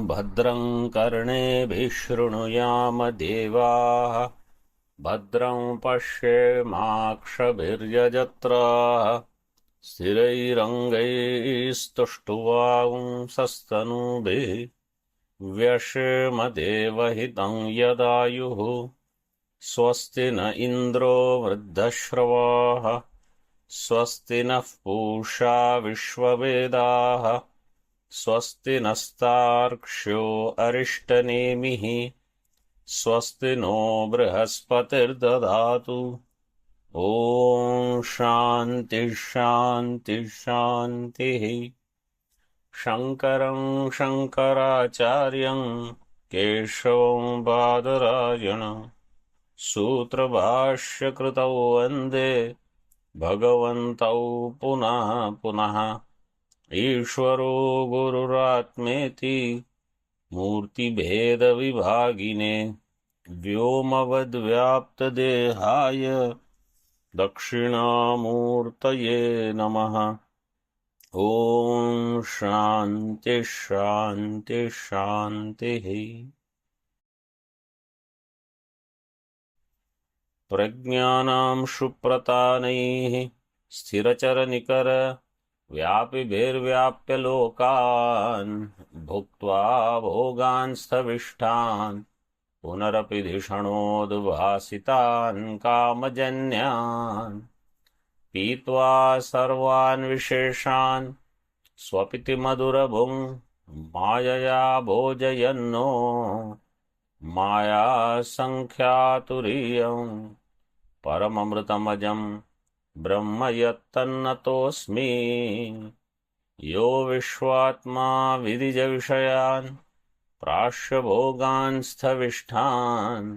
भद्रं कर्णेभिः शृणुयाम देवाः भद्रं पश्येमाक्षभिर्यजत्राः स्थिरैरङ्गैस्तुष्टुवांसस्तनूभिः व्यशेम देवहितं यदायुः स्वस्ति न इन्द्रो वृद्धश्रवाः स्वस्ति नः पूषा विश्ववेदाः स्वस्ति नस्तार्क्ष्यो अरिष्टनेमिः स्वस्ति नो बृहस्पतिर्दधातु। ॐ शान्ति शान्ति शान्तिः। शङ्करं शङ्कराचार्यं केशवं बादरायण सूत्रभाष्यकृतौ वन्दे भगवन्तौ पुनः पुनः। ईश्वरो गुरुरात्मेति मूर्तिभेदविभागिने व्योमवद्व्याप्तदेहाय दक्षिणामूर्तये नमः। ॐ शान्ति शान्ति शान्तिः। प्रज्ञानां शुप्रतानैः स्थिरचरनिकर व्यापिभिर्व्याप्य लोकान् भुक्त्वा भोगान् स्थविष्ठान् पुनरपि धिषणोद्भासितान् कामजन्यान् पीत्वा सर्वान् विशेषान् स्वपिति मधुरभुं मायया भोजयन्नो मायासङ्ख्यातुरीयं परममृतमजं ब्रह्म यत्तन्नतोऽस्मि। यो विश्वात्मा विदिजविषयान् प्राश्यभोगान् स्थविष्ठान्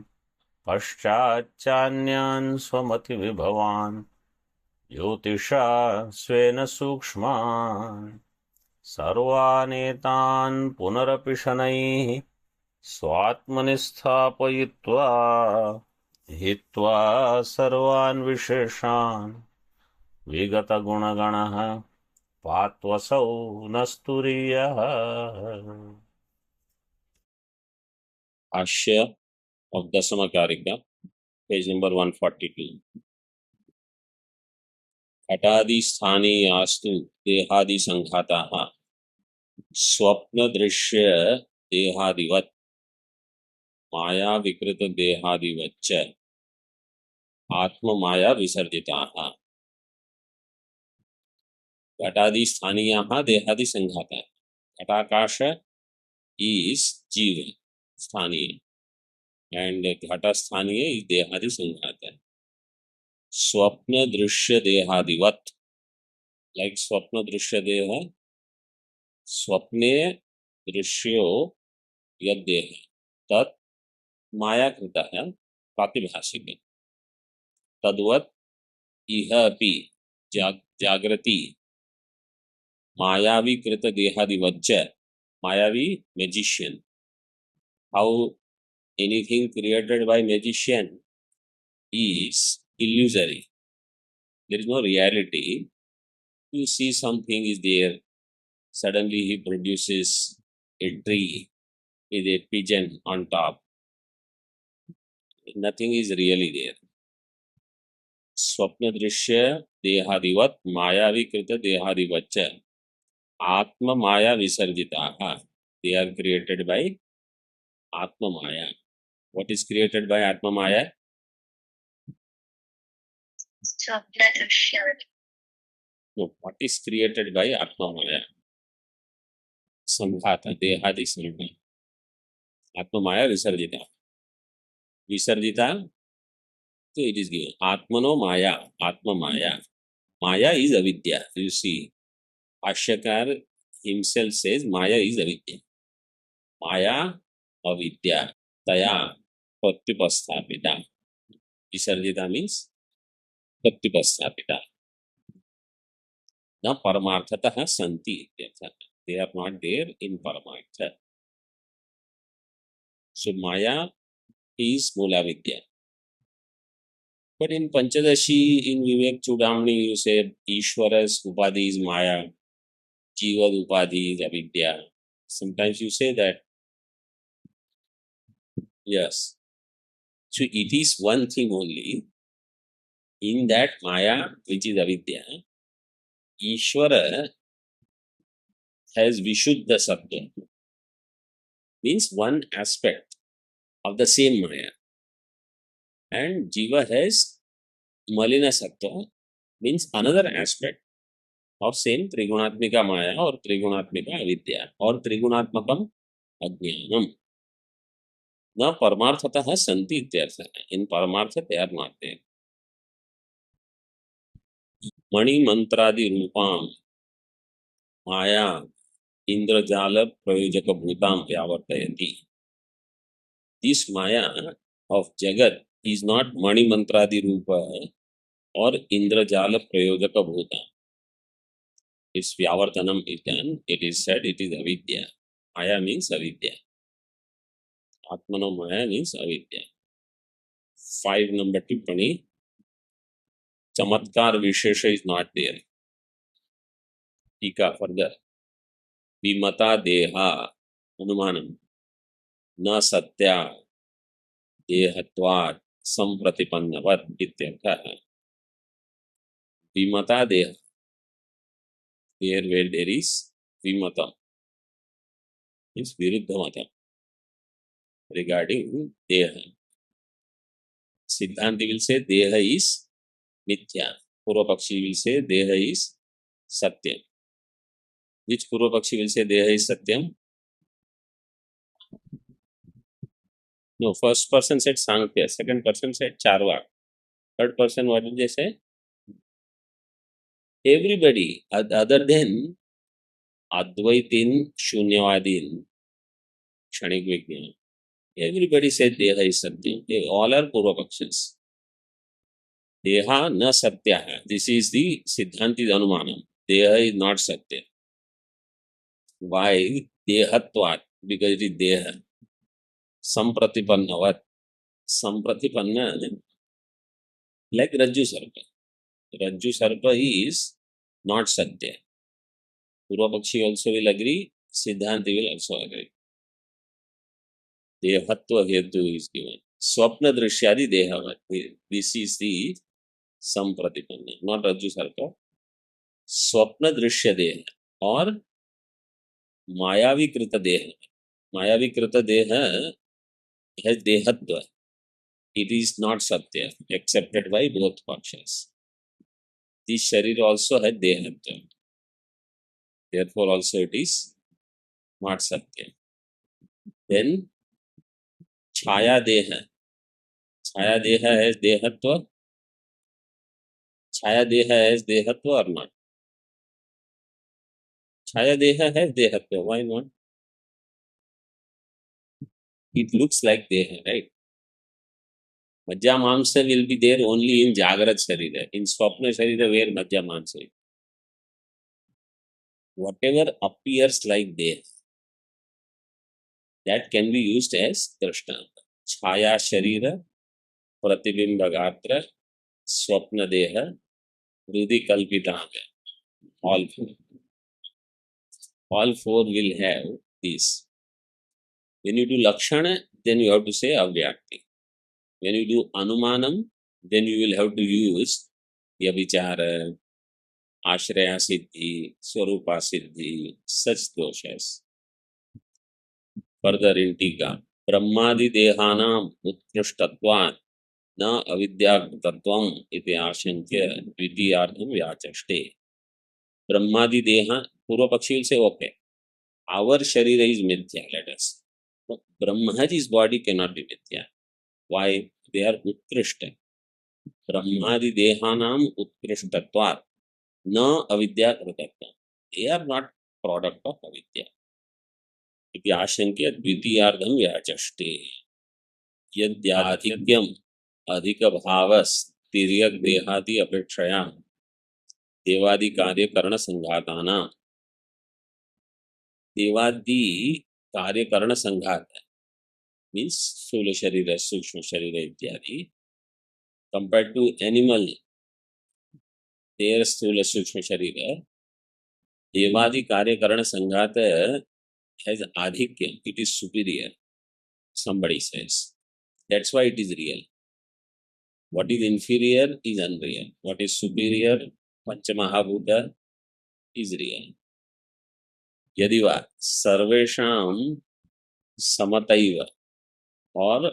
पश्चाच्चान्यान् स्वमतिविभवान् ज्योतिषा स्वेन सूक्ष्मान् सर्वानेतान् पुनरपि शनैः स्वात्मनि स्थापयित्वा हित्वा सर्वान् विशेषान् विगतगुणगणः पात्वसौ नस्तुरीयः। Ashya of Dasama Karika, page number 142. घटादि स्थानीय आस्तु देहादि संघाताः स्वप्न दृश्य देहादिवत् माया विकृत देहादिवच्च आत्म माया विसर्जिताः। घटादि स्थानीयाः देहादि संघाताः। घटाकाश is जीव स्थानीय and घटा स्थानीय is देहादि संघाता। स्वप्न दृश्य देहादिवत् like स्वप्न दृश्य देह स्वप्ने दृश्यो यद देह तत् मायाकृतः प्रातिभाषिक तद्वत् इह अपि जागृति मायावी कृत देहादिवच्च मायावी magician. How anything created by magician is illusory. There is no reality. You see something is there. Suddenly he produces a tree with a pigeon on top. Nothing is really there. Swapna drishya dehadivat mayavikrita dehadivaccha atma maya visarjitaha. They are created by atma maya. What is created by atma maya? Swapna drishya. No, what is created by atma maya? Samghata dehadi samghata. Atma maya visarjita. Visarjita. So it is given. Atmano maya. Atma maya. Maya is avidya. You see, Ashyakar himself says Maya is avidya. Maya avidya. Taya pratyupasthapita. Visarjita means pratyupasthapita. Na paramarthatah santi. They are not there in paramartha. So Maya is Mula Vidya. But in Panchadashi, in Vivek Chudamani, you say Ishwara's Upadhi is Maya, Jivad Upadhi is Avidya. Sometimes you say that Yes. So it is one thing only. In that Maya, which is avidya, Ishvara has Vishuddha Sattva, means one aspect of the same Maya. And Jiva has Malina Sattva, means another aspect of same Trigunatmika Maya or Trigunatmika Avidya or Trigunatmakam Ajnanam. न परमार्थतः सन्ति इत्यर्थः. In Paramartha they are not there. मणिमंत्रादि रूपां माया इंद्रजाल प्रयोजक भूतां व्यावर्तयति. This Maya of Jagat is not Mani Rupa or Indrajala Prayodaka Bhuta. Its Vyavartanam is done. It is said it is Avidya. Maya means Avidya. Atmano Maya means Avidya. 5 number Tippani. Chamatkar Vishesha is not there. Tika further. Vimata Deha Anumanam Na Satya Dehatvat Sampratipannavat Ityartha. Vimata Deha. Here where there is Vimata is Viruddha Mata regarding Deha. Siddhanti will say Deha is Mithya. Purvapakshi will say Deha is Satyam. Which Purvapakshi will say Deha is Satyam? No, first person said Sankhya, second person said Charvak. Third person, what did they say? Everybody, other than Advaitin, Shunyavadin, Kshanik Vignan. Everybody said Deha is Satyam. They all are Purvapakshas. Deha na Satya. This is the Siddhanti Anumanam. Deha is not Satya. Why? Dehatvat. Because it is Deha. Sampratipannavat. Sampratipanna, like Rajju Sarpa. Rajju Sarpa is not Satya. Purvapakshi also will agree. Siddhanti will also agree. Dehatva Hetu is given. Swapna Drishyadi Dehavat. This is the Sampratipanna, not Rajju Sarpa. Swapna Drishya Deha or Mayavi Krita Deha. Mayavi Krita Deha has Dehatva. It is not Satya, accepted by both Pakshas. This Sharir also had Dehatva. Therefore, also it is not Satya. Then Chaya Deha. Chaya Deha has Dehatva. Chaya Deha has Dehatva or not? Chaya Deha has Dehatva. Why not? It looks like Deha, right? Majja Mamsa will be there only in Jagrat Sharira. In Swapna Sharira, where Majja Mamsa is. Whatever appears like Deha, that can be used as Drishtanta. Chaya Sharira, Pratibimba Gatra, Swapna Deha, Rudi Kalpitanga. All four will have this. When you do Lakshana, then you have to say Avyakti. When you do Anumanam, then you will have to use Yavichara, Ashraya Siddhi, Swarupa Siddhi, such doshas. Further in Tika, Brahmadi Dehanam Utkrishtatvat na Avidyatatvam iti ashankya dvitiyartham vyachashte. Brahmadi Deha, Purvapakshi will say, okay, our Sharira is Mithya, let us. But Brahmaji's body cannot be Mithya. Why? They are Utkrishta. Brahmadi Dehanam Utkrishtatvat na Avidya Kritatvam. They are not product of Avidya. इति आशंक्य द्वितीयार्धम व्याचष्टे यद्याधिक्यम अधिक भावस तिर्यक देहादि अपेक्षया देवादि कार्य करण संघाताना देवादि कार्य करण संघात means स्थूल शरीर सूक्ष्म शरीर इत्यादि कंपेयर्ड टू एनिमल देयर स्थूल सूक्ष्म शरीर देवादि कार्य करण संघात has adhikyam, it is superior, somebody says. That's why it is real. What is inferior is unreal. What is superior, Panchamahabhuta, is real. यदि वा सर्वेषां समतैव और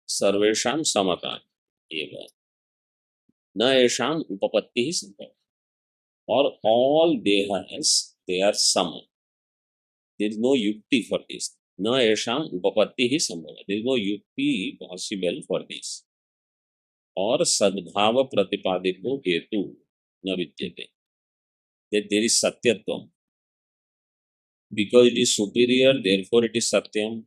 सर्वेषां समता एव न येषाम् उपपत्तिः संभव, और all dehas they are sama. There is no yukti for this. न येषाम् उपपत्तिः संभव. There is no yukti possible for this. और सद्भाव प्रतिपादिको हेतु न विद्यते. That there is satyatvam. Because it is superior, therefore it is satyam,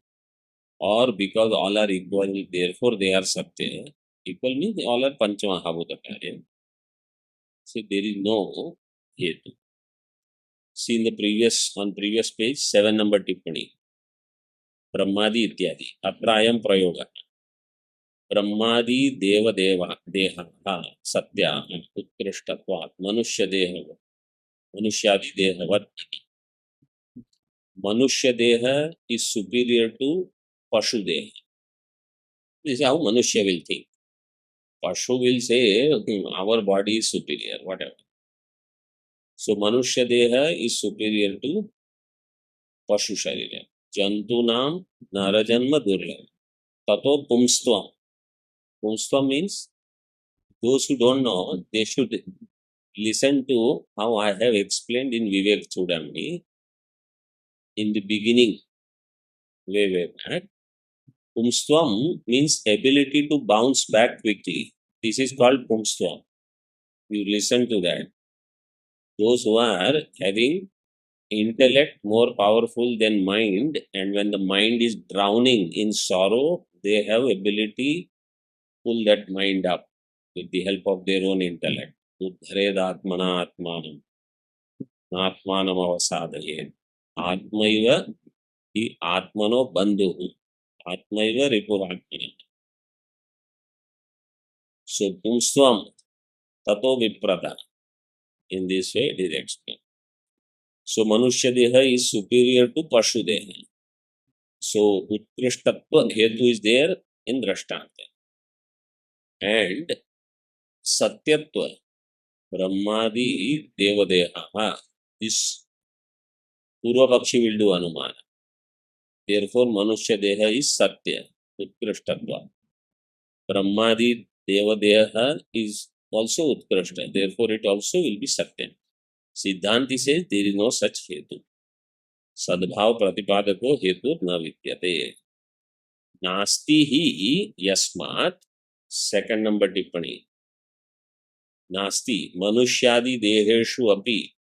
or because all are equal, therefore they are satya. Equal means all are panchamahabhuta karya. So there is no hetu. See in the previous page, 7 number tippani. Brahmadi ityadi. Atrayam prayoga. Brahmadi deva deha satya utkrishtatvat manushyadi dehavat. Manushya deha is superior to Pashu deha. This is how Manushya will think. Pashu will say, our body is superior, whatever. So Manushya deha is superior to Pashu sharira. Jantunam narajanma durlabha. Tato pumstvam. Pumstvam means those who don't know, they should listen to how I have explained in Vivek Chudamani in the beginning, way back. Pumstvam means ability to bounce back quickly. This is called pumstvam. You listen to that. Those who are having intellect more powerful than mind, and when the mind is drowning in sorrow, they have ability to pull that mind up with the help of their own intellect. Uddhared atmana atmanam. Atmanam avasadayet. Atmaiva hi atmano bandhuhu. Atmaiva ripuratmanam. So pumstvam tato viprata. In this way it is explained. So Manushya deha is superior to Pashu deha. So Utkrishtatva hetu is there in Drashtanta. And Satyatva Brahmadi Devadeha, this Purvapakshi will do Anumana. Therefore Manushya deha is Satya, Utkrishtatva. Brahmadi Devadeha is also Utkrishta. Therefore it also will be Satya. Siddhanti says there is no such hetu. Sadbhav pratipadako hetu na vidyate. Nasti hi yasmat. Second number tippani. Nasti manushyadi deheshu api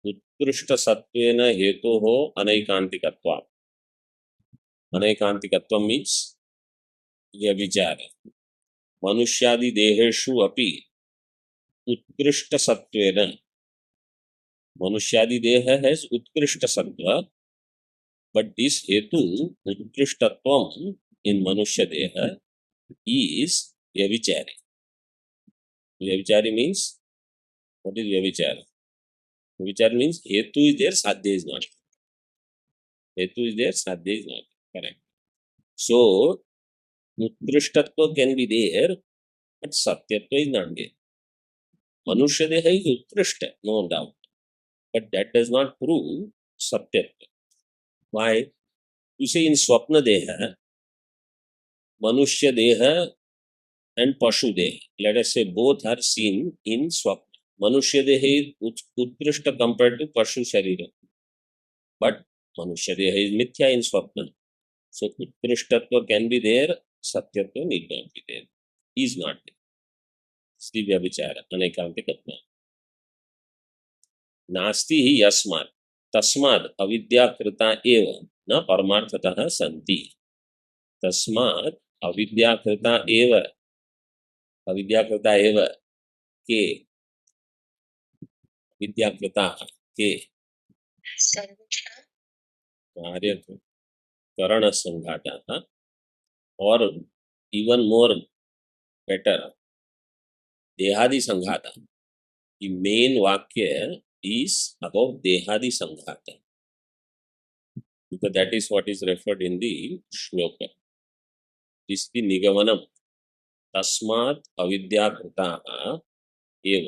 utkrishta satvena hetoho anaikantikatva. Anaikantikatva means vyavichara. Manushyadi deheshu api utkrishta satvena. Manushyadi deha has utkrishta sattva, but this hetu, utkrishtatvam in Manushya deha, is vyavichari. Vyavichari means, what is vyavichara? Vyavichari means hetu is there, sadhya is not. Hetu is there, sadhya is not. Correct. So, utkrishtatva can be there, but satyatva is not there. Manushya deha is utkrishta, no doubt. But that does not prove satyatva. Why? You say in Swapna deha, Manushya deha and Pashu deha, let us say both are seen in Swapna. Manushya deha is utkrishta compared to Pashu sharira. But Manushya deha is mithya in Swapna. So utkrishtatva can be there, satyatva need not be there. Is not there. Sri Vyavichara, anaikantikatva. नास्ति ही यस्मात् तस्माद् अविद्याकृता एव न परमार्थतः सन्ति. तस्माद् अविद्याकृता एव के विद्याकृता के करण संघातः, और इवन मोर बेटर देहादि संघातः. The main vakya is about Dehadi Sanghata, because that is what is referred in the shloka. इति निगमनम तस्मात् अविद्याकृताः एव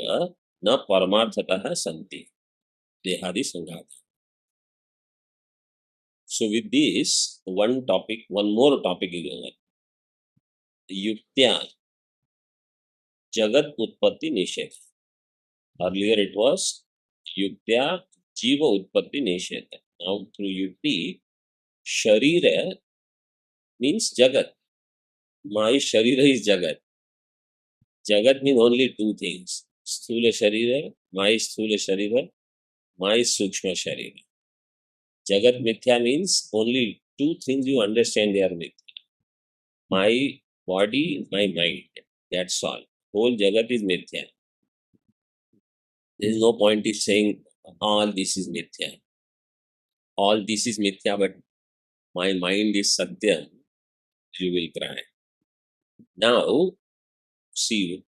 न परमार्थतः सन्ति देहादि संघात. So with this one more topic is over. Yuktya Jagat Utpatti Nisheth. Earlier it was Yuktya Jiva Utpatti Nisheth. Now through Yukti, Sharira means Jagat. My Sharira is Jagat. Jagat means only two things. Sthula Sharira, my Sthula Sharira, my Sukshma Sharira. Jagat Mithya means only two things you understand they are Mithya. My body, my mind. That's all. Whole Jagat is Mithya. There is no point in saying all this is Mithya. All this is Mithya, but my mind is Satyam. You will cry. Now, see,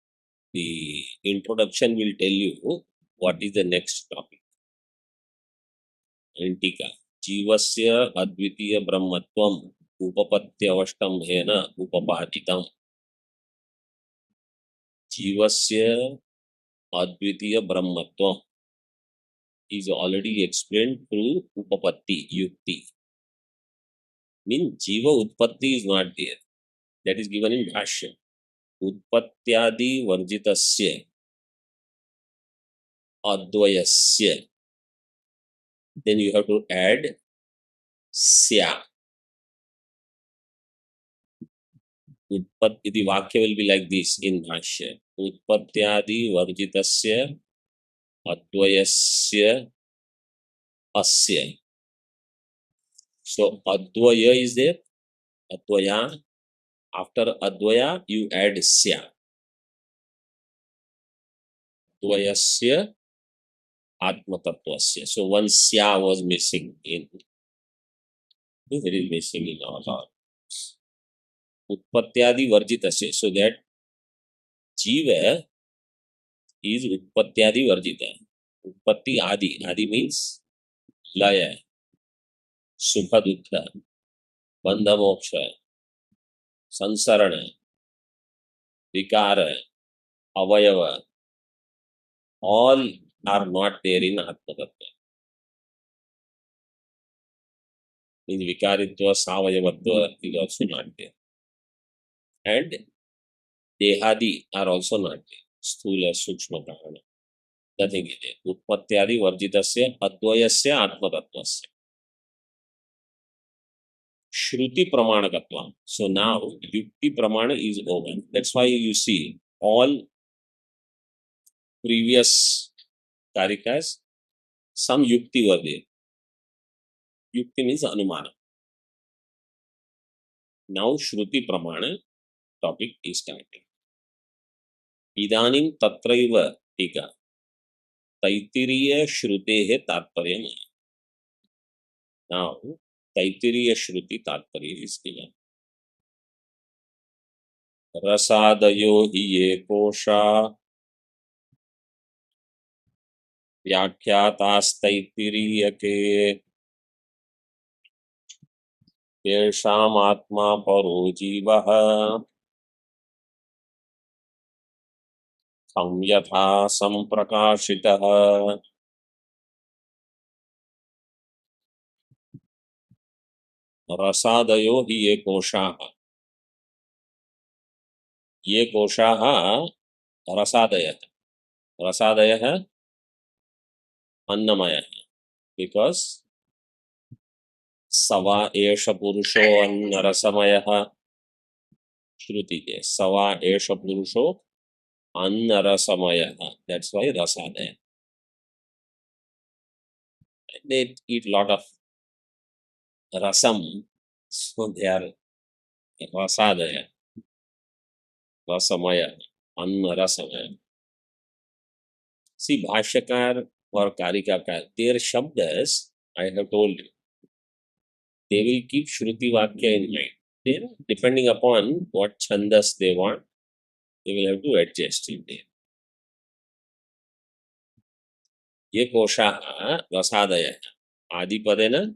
the introduction will tell you what is the next topic. Antika. जीवस्य अद्वितीय ब्रह्मत्वम उपपत्त्यवष्टम्भेन उपपादितम्. जीवस्य अद्वितीय ब्रह्मत्वम is already explained through upapatti, yukti. Means jiva utpatti is not there. That is given in bhashya. Utpatyadi varjitasya advayasya. Then you have to add sya. Utpatti, the vakya will be like this in bhashya. Utpatyadi varjitasya advayasya asya. So advaya is there. Advaya. After advaya, you add sya. Advayasya atmatatvasya. So one sya was missing in. It is missing in our law. Utpatyadi varjitasya. So that jiva is utpatyadi varjita. Utpatti adi. Adi means laya, sukha dukkha, bandha moksha, sansarana, vikara, avayava. All are not there in Atma Tattva. Means vikaritva, savayavatva is also not there. And dehadi are also not there. Sthula, sukshma, prana. Nothing is there. Utpatyadi varjitasya advayasya Atma Tattvasya. Shruti pramanakatva. So now yukti pramana is over. That's why you see all previous karikas, some yukti were there. Yukti means anumana. Now Shruti Pramana topic is starting. Idanim tatraiva tika Taitiriya Shrutehe Tatparyam. Now Taitiriya Shruti Tatparya is given. Rasadayo hi ye kosha Vyakyatas Taitiriyake Yesham Atma Paro Jivaha Samyatha Samprakashitaha. Rasadayo hi ye koshaha. Ye koshaha rasadaya. Rasadaya annamaya. Because Sava Esha Purusho Annarasamaya Shruti. Sava Esha Purusho Annarasamaya. That's why Rasadaya. They eat a lot of rasam, so they are Rasadaya. Rasamaya. Annarasamaya. See, Bhashyakar or Karikakar, their Shabdas, I have told you, they will keep Shruti Vakya in mind. Then, depending upon what chandas they want, they will have to adjust it there. Ye koshaha rasadaya. Adi padena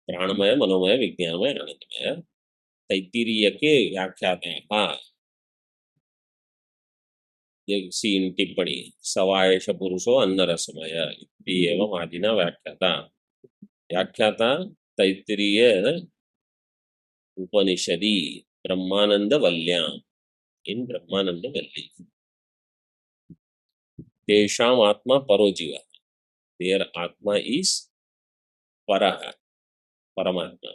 pranamaya, manomaya, vijnanamaya, anandamaya. Taittiriya के व्याख्याताः इन टिप्पणी सवायश पुरुषो अन्नरसमय इति एवम् आदिना व्याख्याता तैत्तिरीय उपनिषदि ब्रह्मानंदवल्याम् इन ब्रह्मानंदवल्ली तेषाम आत्मा परो जीव देयर आत्मा इज परः परमात्मा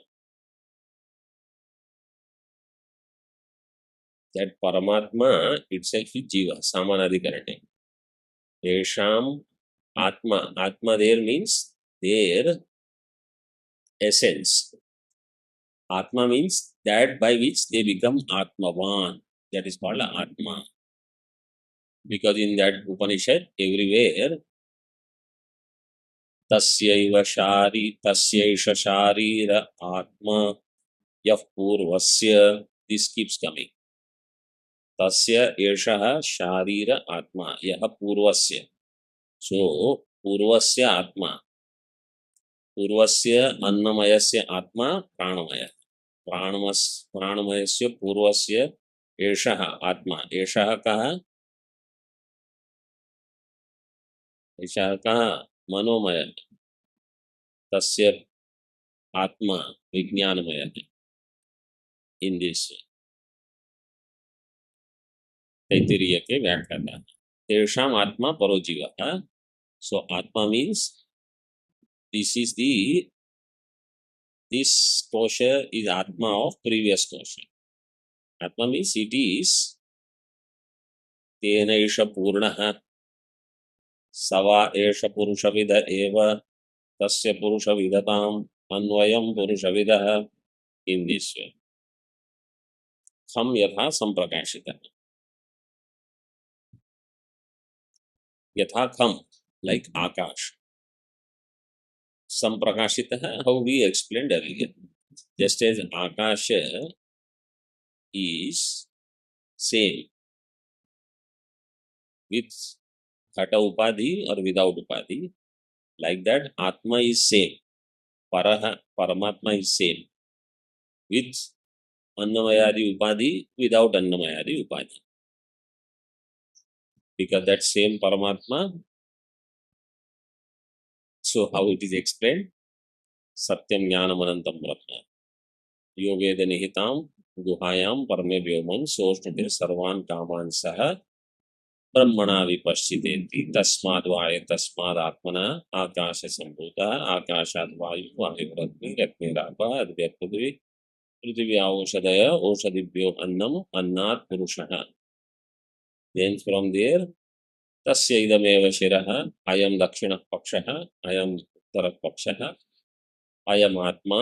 that paramatma itself is jiva samanadhikarane tesham atma there means their essence. Atma means that by which they become atmavan, that is called atma, because in that Upanishad everywhere tasyaisha sharira atma yah purvasya, this keeps coming. तस्य एषः शारीर आत्मा यह पूर्वस्य, सो पूर्वस्य आत्मा, पूर्वस्य अन्नमयस्य आत्मा प्राणमय, प्राणमयस्य पूर्वस्य एषः आत्मा, एषः कः, एषः कः, मनोमय, तस्य आत्मा विज्ञानमय. इन दिस तैत्तिरीय के व्याख्याता तेषाम आत्मा परो जीवः. सो आत्मा means this is this kosha is atma of previous kosha. Atma means it is tena esha purnah sava esha purushavidha eva tasya purushavidatam अन्वयम पुरुषविदः. in this way kham yatha samprakashitah, yatha kham like akash, samprakashitah how we explained earlier. Just as akasha is same with घट उपाधि or without upadhi, like that atma is same, paramatma is same with annamayadi upadhi, without annamayadi upadhi, because that same paramatma. So how it is explained? Satyam jnanam anantam brahma yogeda nihitam guhayam parame vyomam soshtate sarvan kaman saha ब्रह्मणा विपश्चितेति तस्माद् आत्मना आकाश संभूतः आकाशात् वायु वायुरग्नि अग्निरापः अद्य पृथ्वी पृथिवी औषधय औषधिभ्यो अन्नम अन्नात् पुरुषः. Then from there तस्य इदमेव शिरः अयं दक्षिणः पक्षः अयं उत्तरः पक्षः अयम् आत्मा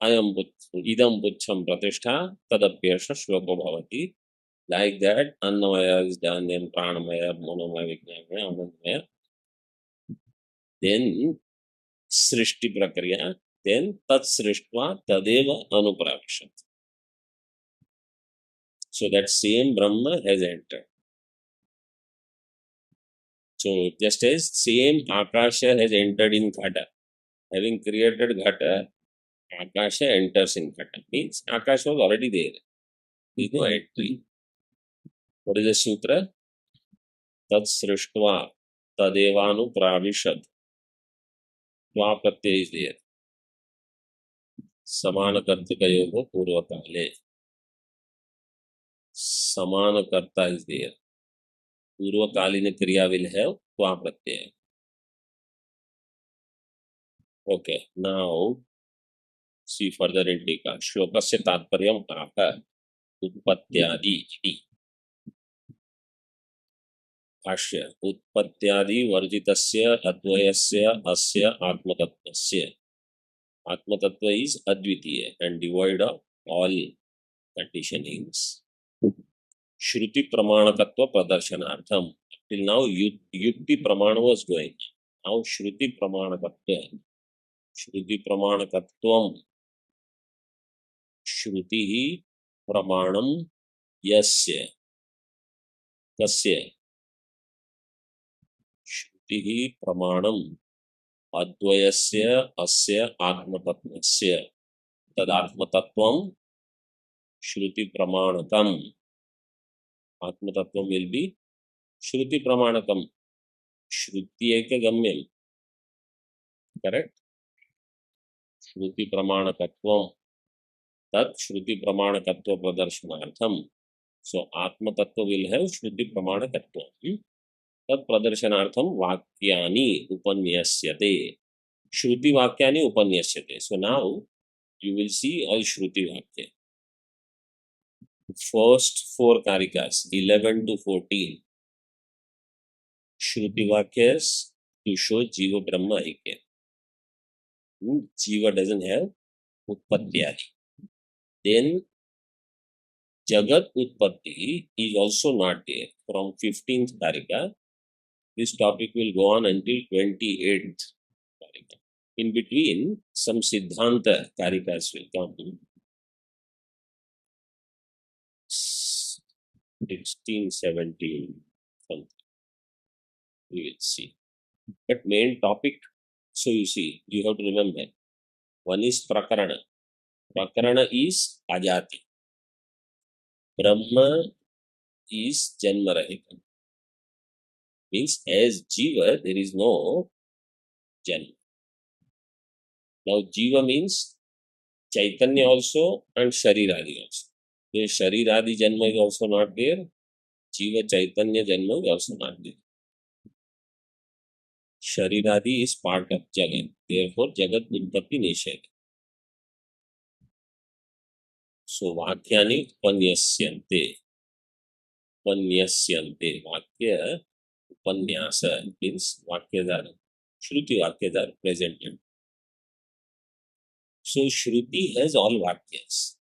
अयं इदं पुच्छं प्रतिष्ठा तदप्येष श्लोको भवति. Like that, Annamaya is done, then Pranamaya, Monomaya, Vijnanamaya, Anandamaya. Then Srishti Prakriya, then Tat Srishtva Tadeva Anupravishat. So that same Brahma has entered. So just as same Akasha has entered in Ghata, having created Ghata, Akasha enters in Ghata. Means Akasha was already there. There is no entry. What is the sutra? Tat Srishtva Tadevanu Pravishat. Tva Pratyaya is there. समान कर्तृकयोः पूर्वकाले. समान कर्ता is there. पूर्वकालीन क्रिया will have त्वा प्रत्यय. Okay, now see further in टीका. श्लोकस्य तात्पर्यम् आह उत्पत्त्यादि इति. भाष्य उत्पत्त्यादि वर्जितस्य अद्वयस्य अस्य आत्मतत्त्वस्य. आत्मतत्त्व is अद्वितीय and devoid of all conditionings. Shruti Pramanakatva Pradarshanaartham. Till now, Yukti Pramana was going. Now, Shruti Pramanakatva. Shruti Pramanakatvam. Shruti Pramanam Yasya. Kasya. Shruti Pramanam Advayasya Asya Atmatatvasya. Tad Atmatattvam Shruti Pramanakam. Atma Tattvam will be Shruti Pramanakam. Shruti Eka Gamyam. Correct? Shruti Pramanakatvam. Tat Shruti Pramanakatva Pradarshanaartham. So Atma Tattva will have Shruti Pramanakatva. Tat Pradarshanaartham Vakyani Upanyasyate. Shruti Vakyani Upanyasyate. So now you will see all Shruti Vakya. First 4 Karikas, 11 to 14. Shruti Vakyas to show Jiva Brahma Aikya. Jiva doesn't have Utpatti Adi. Then Jagat Utpatti is also not there. From 15th Karika, this topic will go on until 28th Karika. In between, some Siddhanta Karikas will come. 16, 17, something. We will see. But main topic, so you see, you have to remember, one is Prakarana. Prakarana is Ajati. Brahma is Janmarahita. Means as Jiva, there is no Janma. Now Jiva means Chaitanya also and Shariradi also. The Shariradi Janma is also not there. Jiva Chaitanya Janma is also not there. Shariradi is part of Jagat. Therefore, Jagat Utpatti Nisheda. So, Vakyani Upanyasyante. Upanyasyante. Vakya Upanyasa means Vakyas are, Shruti Vakyas are presented. So, Shruti has all Vakyas.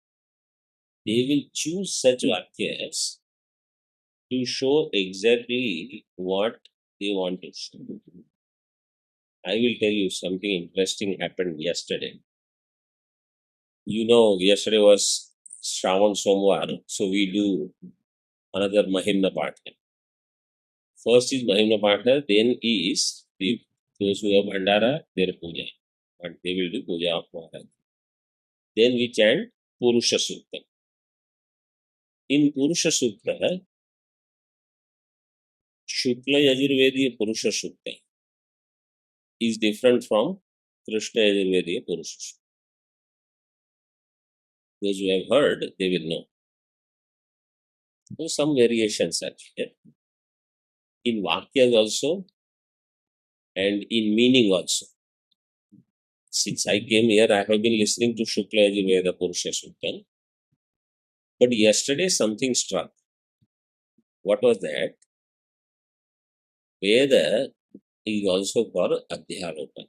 They will choose such Vakyas to show exactly what they want to show. I will tell you something interesting happened yesterday. You know, yesterday was Shravan Somvar, so we do another Mahimna Partha. First is Mahimna Partha, then is those who have Bhandara, their puja. And they will do puja of Maharaj. Then we chant Purusha Sukta. In Purusha Sukta, Shukla Yajurvediya Purusha Sukta is different from Krishna Yajurvediya Purusha Sukta. Those who have heard, they will know. So some variations are there. In Vakyas also and in meaning also. Since I came here, I have been listening to Shukla Yajurveda Purusha Sukta. But yesterday something struck. What was that? Veda is also for Adhyaropa.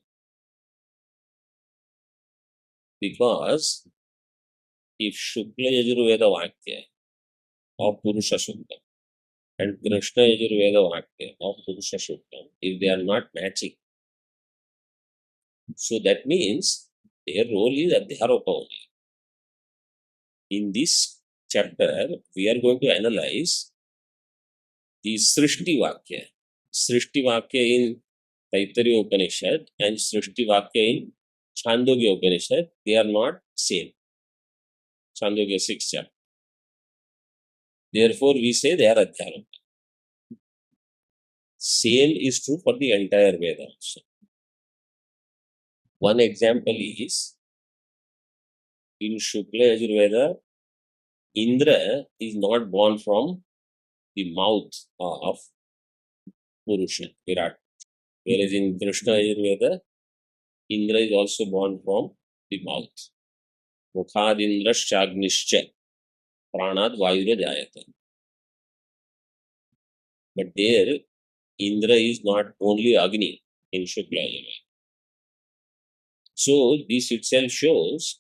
Because if Shukla Yajurveda Vakya of Purusha Sukta and Krishna Yajurveda Vakya of Purusha Sukta, if they are not matching, so that means their role is Adhyaropa only. In this chapter, we are going to analyze the Srishti Vakya. Srishti Vakya in Taittiriya Upanishad and Srishti Vakya in Chandogya Upanishad, they are not same. Chandogya 6th chapter. Therefore, we say they are Adhyaropa. Same is true for the entire Veda also. One example is in Shukla Yajurveda, Indra is not born from the mouth of Purusha, Virat. Whereas in Krishna Yajurveda, Indra is also born from the mouth. Mukhad Indrashchagnischa Pranad Vayura Jayata. But there, Indra is not only Agni in Shukla Yajurveda. So, this itself shows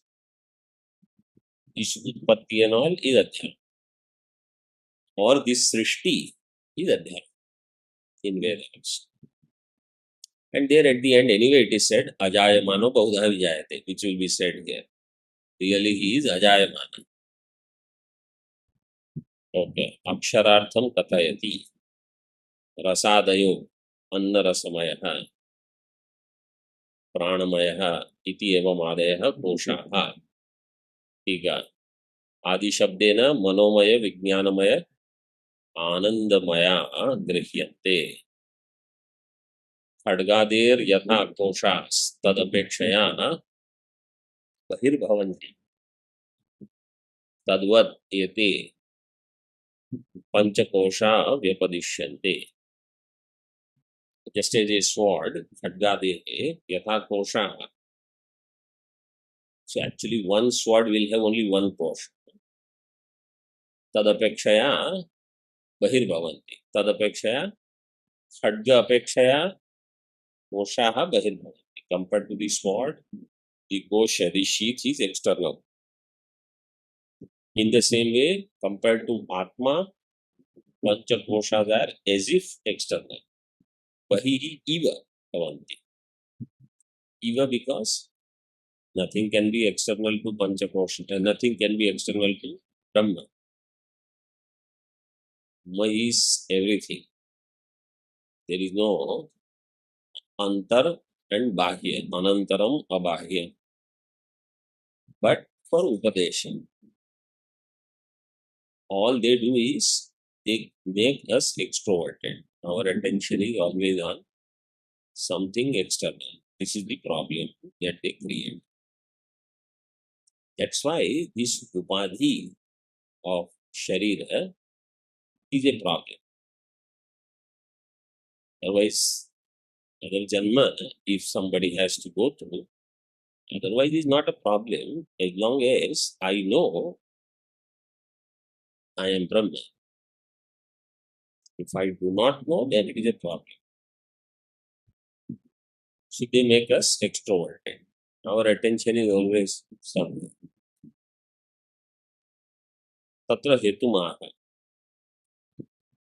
this Utpatti and all is Adhyana. Or this Srishti is Adhyana in Vedas. And there at the end, anyway, it is said, Ajayamano Baudha Vijayate, which will be said here. Really, he is Ajayamana. Okay. Aksharartham Kathayati. Rasadayo Annarasamayaha. Pranamayaha iti evam adayaha koshaha. Tiga. आदिशब्देन मनोमय विज्ञानमय आनंदमया गृह्यन्ते। खड्गादेर यथा कोशास्तदपेक्षया बहिर्भवन्ति तद्वत् एते पंचकोशा व्यपदिश्यन्ते। Just as a sword, khadgadehe yatha kosha. So actually one sword will have only one portion. Tadapekshaya bahirbhavanti. Tadapekshaya khadga apekshaya koshaha bahirbhavanti. Compared to the sword, the kosha, the sheath is external. In the same way, compared to Atma, pancha koshas are as if external. Bahihi iva bhavanti. Iva because nothing can be external to pancha kosha, nothing can be external to Brahma. Brahma is everything. There is no antar and bahya, anantaram, abahya. But for upadesha, all they do is they make us extroverted. Our attention is always on something external. This is the problem that they create. That's why this upadhi of sharira is a problem. Otherwise, other janma, if somebody has to go through, otherwise is not a problem as long as I know I am Brahma. If I do not know, then it is a problem. So they make us extroverted. Our attention is always somewhere. Tatra hetumaha.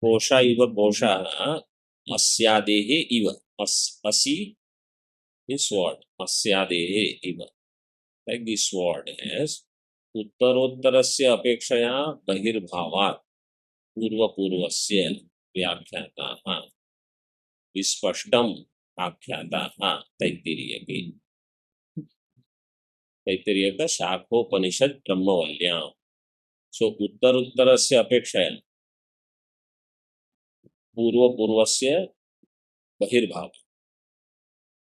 Kosha iva kosha asyadehe iva. Asi is sword. Asyadehe iva. Like the sword has उत्तरोत्तरस्य अपेक्षया बहिर्भावात् पूर्वपूर्वस्य व्याख्याताः विस्पष्टम् आख्याताः तैत्तिरीयके। तैत्तिरीयक शाखोपनिषद ब्रह्मवल्यां। सो उत्तरोत्तरस्य अपेक्षया पूर्वपूर्वस्य बहिर्भाव।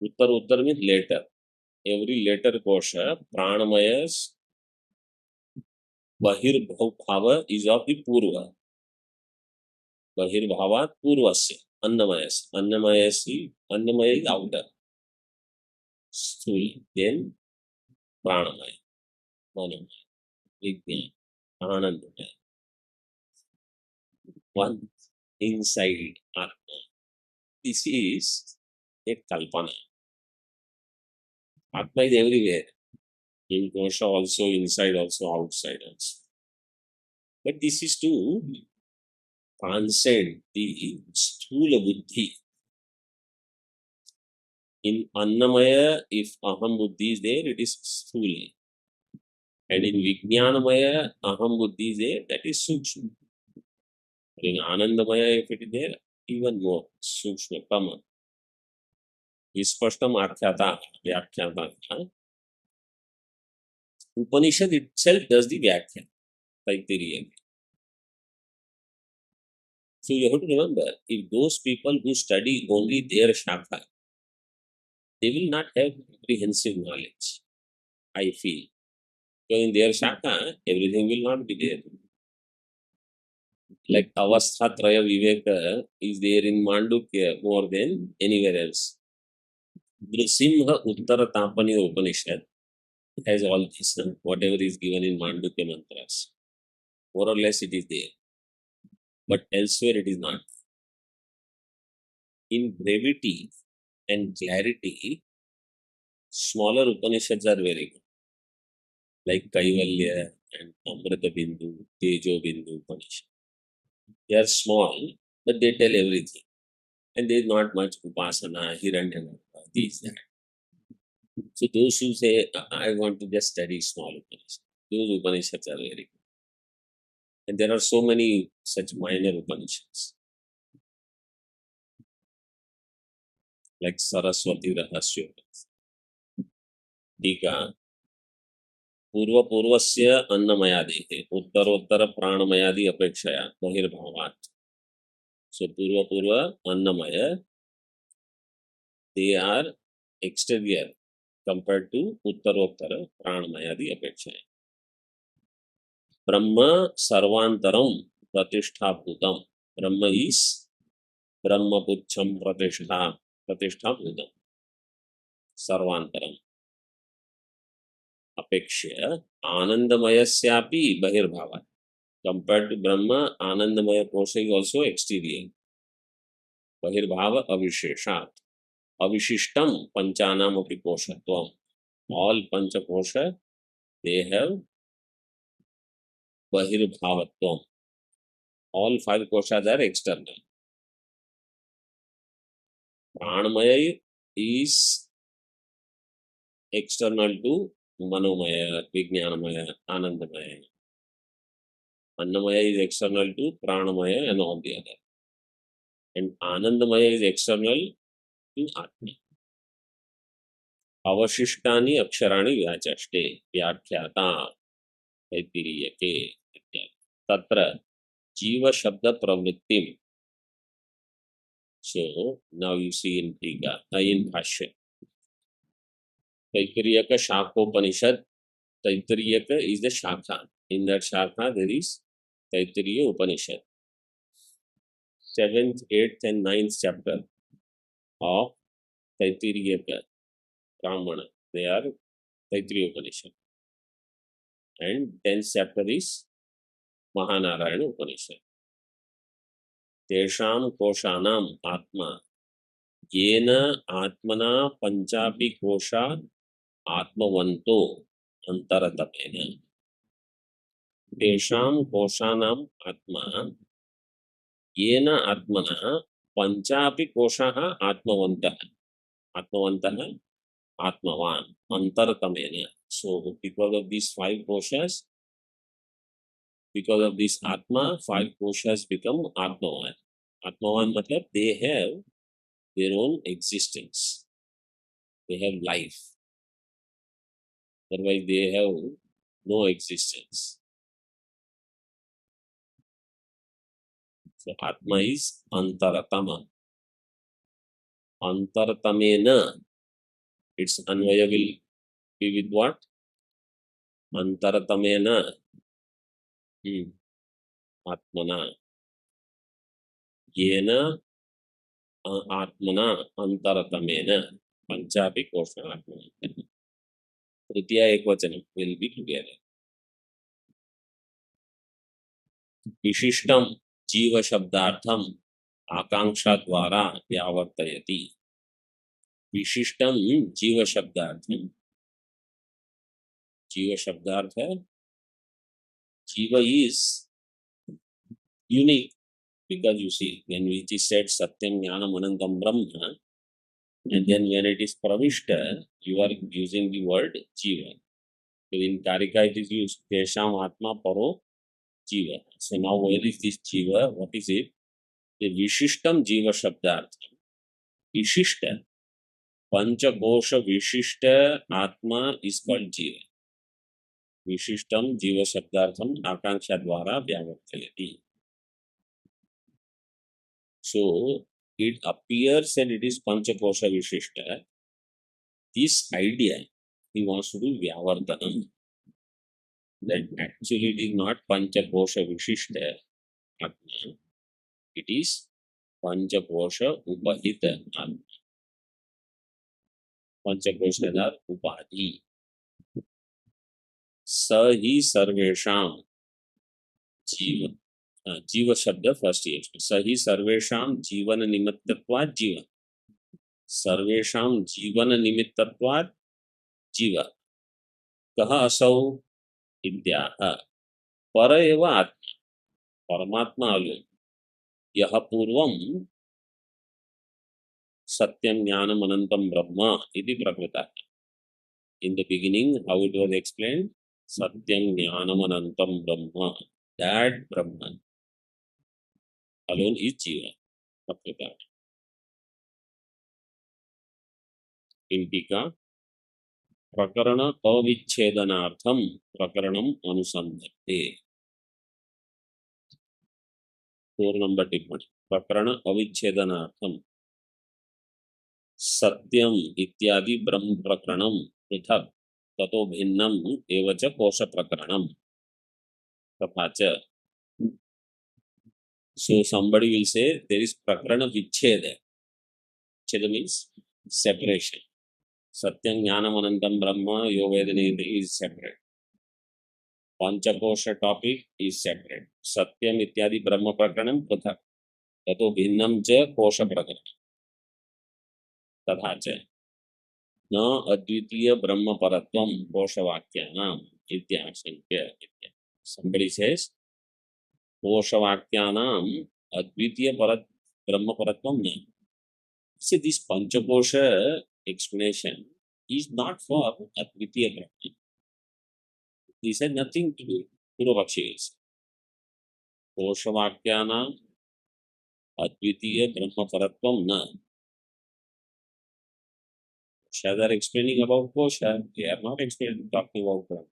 उत्तर means later. Every later kosha pranamaya's बहिर्भाव is of the purva. बहिर्भावात् पूर्वस्य अन्नमयस्य. अन्नमय is outer. स्थूल, then प्राणमय, मनोमय, विज्ञान, आनंदमय. One inside Atma. This is a kalpana. Atma is everywhere. In kosha also, inside also, outside also. But this is to transcend the sthula buddhi. In Annamaya, if Aham Buddhi is there, it is Sthula. And in Vijnanamaya, Aham Buddhi is there, that is Sukshma. In Anandamaya, if it is there, even more Sukshma, Kama. Vispashtam Arthyata, Vyakhyata. Upanishad itself does the Vyakhya, like the real. So you have to remember, if those people who study only their Shakha, they will not have comprehensive knowledge, I feel. So in their Shakha, everything will not be there. Like Avastha Traya Viveka is there in Mandukya more than anywhere else. Nrisimha Uttara Tapani Upanishad has all this, whatever is given in Mandukya mantras. More or less it is there. But elsewhere it is not. In brevity and clarity, smaller Upanishads are very good. Like Kaivalya and Amrita Bindu, Tejo Bindu Upanishad. They are small, but they tell everything. And there is not much upasana, hiranyagarbha, these, that. So those who say, I want to just study small Upanishads, those Upanishads are very good. And there are so many such minor Upanishads. Like Saraswati Rahasya, Tika, पूर्व पूर्वस्य अन्नमयादेः उत्तरोत्तर प्राणमयादि अपेक्षया बहिर्भावात्. So पूर्व पूर्व अन्नमय, they are exterior compared to उत्तरोत्तर प्राणमयादि अपेक्षया. ब्रह्म सर्वांतरम प्रतिष्ठाभूतम. ब्रह्म is ब्रह्मपुच्छम प्रतिष्ठाभूतम सर्वांतरम अपेक्ष्य आनंदमयस्यापि बहिर्भावात्. Compared to Brahma, Anandamaya kosha is also exterior. Bhirbhava aviseshat. Avishishtam panchanam api koshatvam. All pancha kosha, they have Bhirbhavatvam. All five koshas are external. Pranamaya is external to Manomaya, Vijnanamaya, Anandamaya. Annamaya is external to Pranamaya and all the other. And Anandamaya is external to Atma. अवशिष्टानि अक्षराणि व्याचष्टे व्याख्याता तैत्तिरीयके इत्यादि. तत्र जीव शब्द प्रवृत्तिम. So now you see in Tika, in Bhashya, Taittiriya Shakhopanishad. Taittiriya is the Shakha. In that Shakha there is Taittiriya Upanishad. 7th, 8th and 9th chapter of Taittiriya Brahmana, they are Taittiriya Upanishad. And 10th chapter is Mahanarayana Upanishad. तेषां कोशानाम आत्मा येन आत्मना पंचापि कोशा आत्मवन्तो अंतरतमेन. तेषां कोशानाम आत्मा येन आत्मना पंचापि कोशाः आत्मवन्तः. आत्मवन्तः आत्मवान अंतरतमेन. So because of these five koshas, because of this Atma, five koshas become Atmavan. Atmavan matlab they have their own existence. They have life. Otherwise they have no existence. So Atma is Antaratama. Antaratamena, its Anvaya will be with what? Antaratamena. Atmana. Yena Atmana Antaratamena. Panchapi Kosha Atmana. Tritiya Ekvachanam will be together. विशिष्टम जीव शब्दार्थम आकांक्षा द्वारा व्यावर्तयति. विशिष्टम जीव शब्दार्थम. जीव शब्दार्थ है. जीव is unique because you see when it is said satyam jnanam anantam brahma, and then when it is pravishta you are using the word jiva. So in karika it is used tesham atma paro jiva. So now where is this jiva? What is it? The vishishtam jiva shabdartham. Vishishta panchakosha vishishta atma is called jiva. Vishishtam jiva shabdartham akanksha dwara vyavartayati. So it appears and it is panchakosha vishishta. This idea he wants to do vyavartanam. That actually it is not panchakosha vishishta atma. It is panchakosha upahita atma. Panchakosha are upadhi. स ही सर्वेषां जीवन. जीव शब्द first year. स ही सर्वेषां जीवन निमित्तत्वात् जीव. सर्वेषां जीवन निमित्तत्वात् जीव. कः असौ इत्याह. पर एव आत्मा. परमात्मा अलो. यः पूर्वं सत्यं ज्ञानम् अनन्तं ब्रह्म इति प्रकृतः. In the beginning, how it was explained? Satyam Jnanam Anantam Brahma. That Brahman alone is Jiva. In Tika, प्रकरण अविच्छेदनार्थम प्रकरणम अनुसंधत्ते। 4 नंबर टिप्पणी। प्रकरण अविच्छेदनार्थम सत्यम इत्यादि ब्रह्म प्रकरणम पृथक ततो भिन्नम एव च कोश प्रकरणम। तथा च, so somebody will say there is prakarana vichcheda. Vichcheda means separation. Satyam jnanam anantam brahma yo vedaneti is separate. Panchakosha topic is separate. Satyam ityadi brahma prakaranam पृथक ततो भिन्नम च कोश प्रकरणम। तथा च न अद्वितीय ब्रह्म परत्वम कोशवाक्यानाम इत्याशंक्य। Somebody says कोशवाक्यानाम अद्वितीय परत ब्रह्म परत्वम न। See, this Panchakosha explanation is not for Advitiya Brahma. This has nothing to do. Purvapakshi is. Koshavakyana Advitiya Brahma Paratvam na. Kosha are explaining about Kosha. They are not talking about Brahma.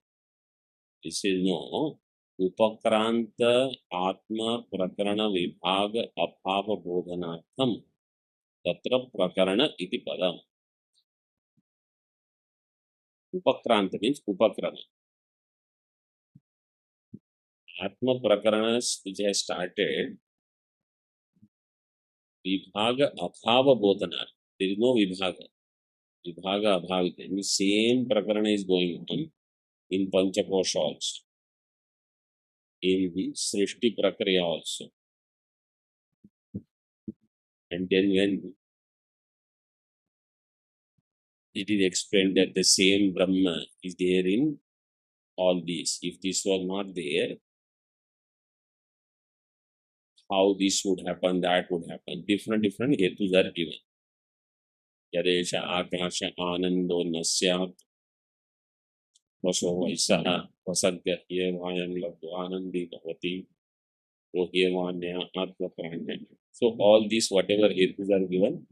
This is no Upakranta Atma Prakarana Vibhag Abhava Bodhanartham Tatra Prakarana iti Padam. Upakranta means Upakrana. Atma Prakaranas which has started Vibhaga Abhava Bodhana. There is no Vibhaga. Vibhaga Abhavita. The same Prakarana is going on in Panchakosha also. In the Srishti Prakriya also. And then when it is explained that the same Brahma is there in all these. If this was not there, how this would happen, that would happen. Different hetus are given. Yadesha Akasha Anando Nasyat Vaso Vaisah Vasagya Yevayam Labdu Anandi Bhavati Ohiyamanya Atma Pranya. So all these whatever hetus are given,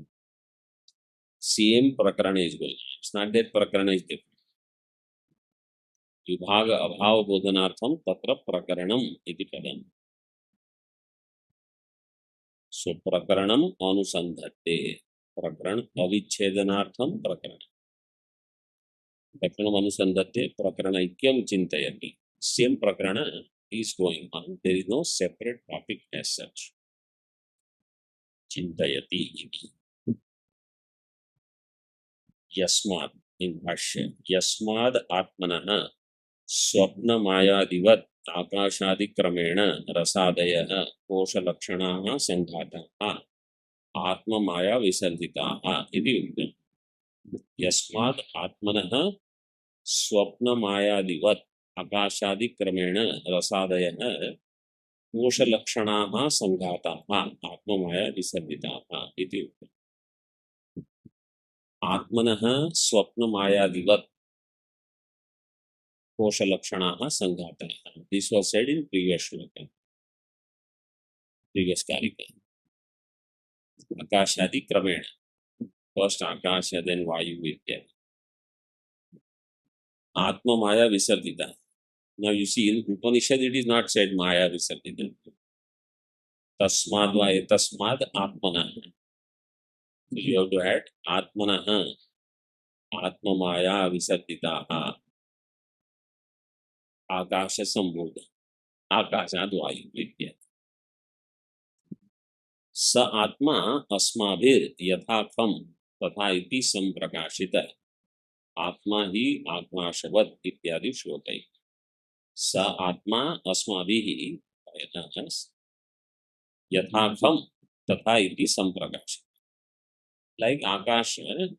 same Prakarana is going. It's not that Prakarana is different. Vibhaga Abhava Bodhanartham Tatra Prakaranam iti padam. So Prakaranam Anusandhatte. Prakaran Avichhedanartham Prakaranam. Prakaranam Anusandhatte Prakaranaikhyam Chintayati. Same Prakarana is going on. There is no separate topic as such. Chintayati. Yasmad in Bhashya. Yasmad Atmanaha Swapna Mayadivat Akashadikrameణ रसादयः कोशलक्षणाः सङ्घाताः आत्ममाया विसर्जिताः इति उक्तम्। यस्मात् आत्मनः स्वप्नमायादिवत् आकाशादिक्रमेण रसादयः कोशलक्षणाः सङ्घाताः आत्ममाया विसर्जिताः इति उक्तम्। आत्मनः स्वप्नमायादिवत् कोशलक्षणाः सङ्घाताः. This was said in previous karika. Akashadi Kramena. First Akasha, then Vayu Vidya. Atma Maya Visardita. Now you see in Upanishad it is not said Maya Visardita. Tasmad Vaya Tasmad Atmana. So you have to add Atmana Atma Maya Visardita Akasha Sambodha. Akasha Vayu Vidya. स आत्मा अस्माभिर यथार्थम तथा इति संप्रकाशित आत्मा ही आत्माशवत इत्यादि श्लोकै। स आत्मा अस्माभिः यथार्थम तथा इति संप्रकाशित. Like Akasha,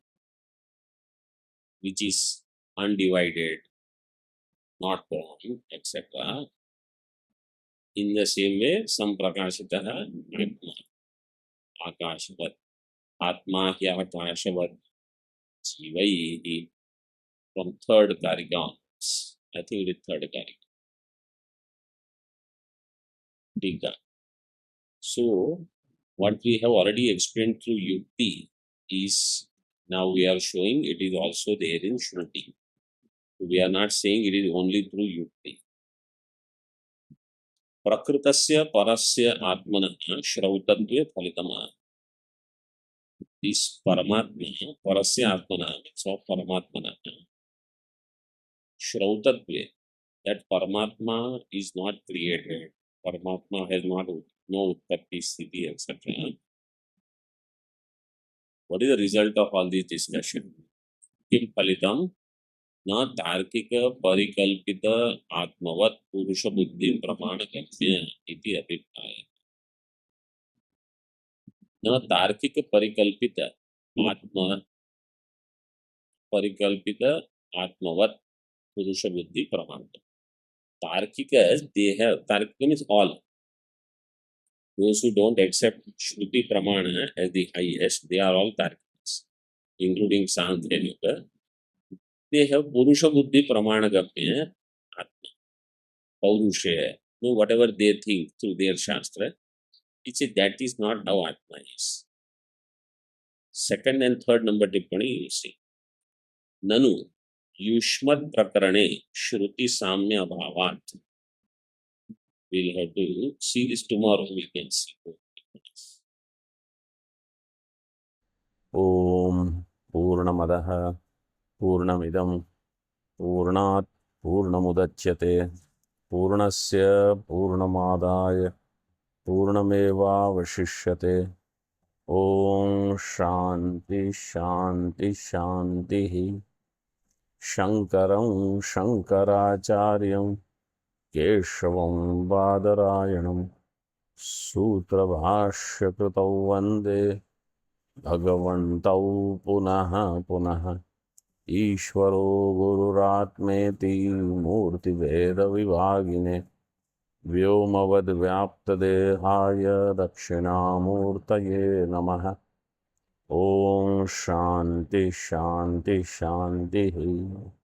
which is undivided, not born, etc. In the same way, संप्रकाशितः आत्मा आकाशवत् आत्मा ह्याकाशवत् जीवैः from third karika. I think it is third karika. Tika. So what we have already explained through Yukti is now we are showing it is also there in Shruti. We are not saying it is only through yukti. प्रकृतस्य परस्य आत्मनः श्रौतत्वे फलितम्. This Paramatma, Parasya Atmana, means of Paramatmana, Shrautatve, that Paramatma is not created. Paramatma has not no Uttapti, Sthiti, etc. What is the result of all this discussion? Kim Palitam, na Tarkika Parikalpita Atmavat Purusha Buddhi Pramana Kamya iti Abhipraya. Na Tarkika Parikalpita Atma Parikalpita Atmavat Purusha Buddhi Pramana. Tarkikas, they have, Tarkika means all. Those who don't accept Shruti Pramana as the highest, they are all Tarkikas, including Sankhya Yoga. They have Purusha Buddhi Pramana Gapya Atma, Paurusha. No, whatever they think through their Shastra, it's a, that is not how Atma is. Second and third number Tippani, you see. Nanu, Yushmat Prakarane, Shruti Samya Bhavat. We'll have to see this tomorrow, we can see. ॐ पूर्णमदः पूर्णमिदं पूर्णात् पूर्णमुदच्यते पूर्णस्य पूर्णमादाय पूर्णमेवावशिष्यते ॐ शान्ति शान्ति शान्तिः शङ्करं शङ्कराचार्यं केशवं बादरायणं सूत्रभाष्यकृतौ वन्दे भगवन्तौ पुनः पुनः ईश्वरो गुरुरात्मेति मूर्तिभेदविभागिने व्योमवद्व्याप्तदेहाय दक्षिणामूर्तये नमः ॐ शान्ति शान्ति शान्तिः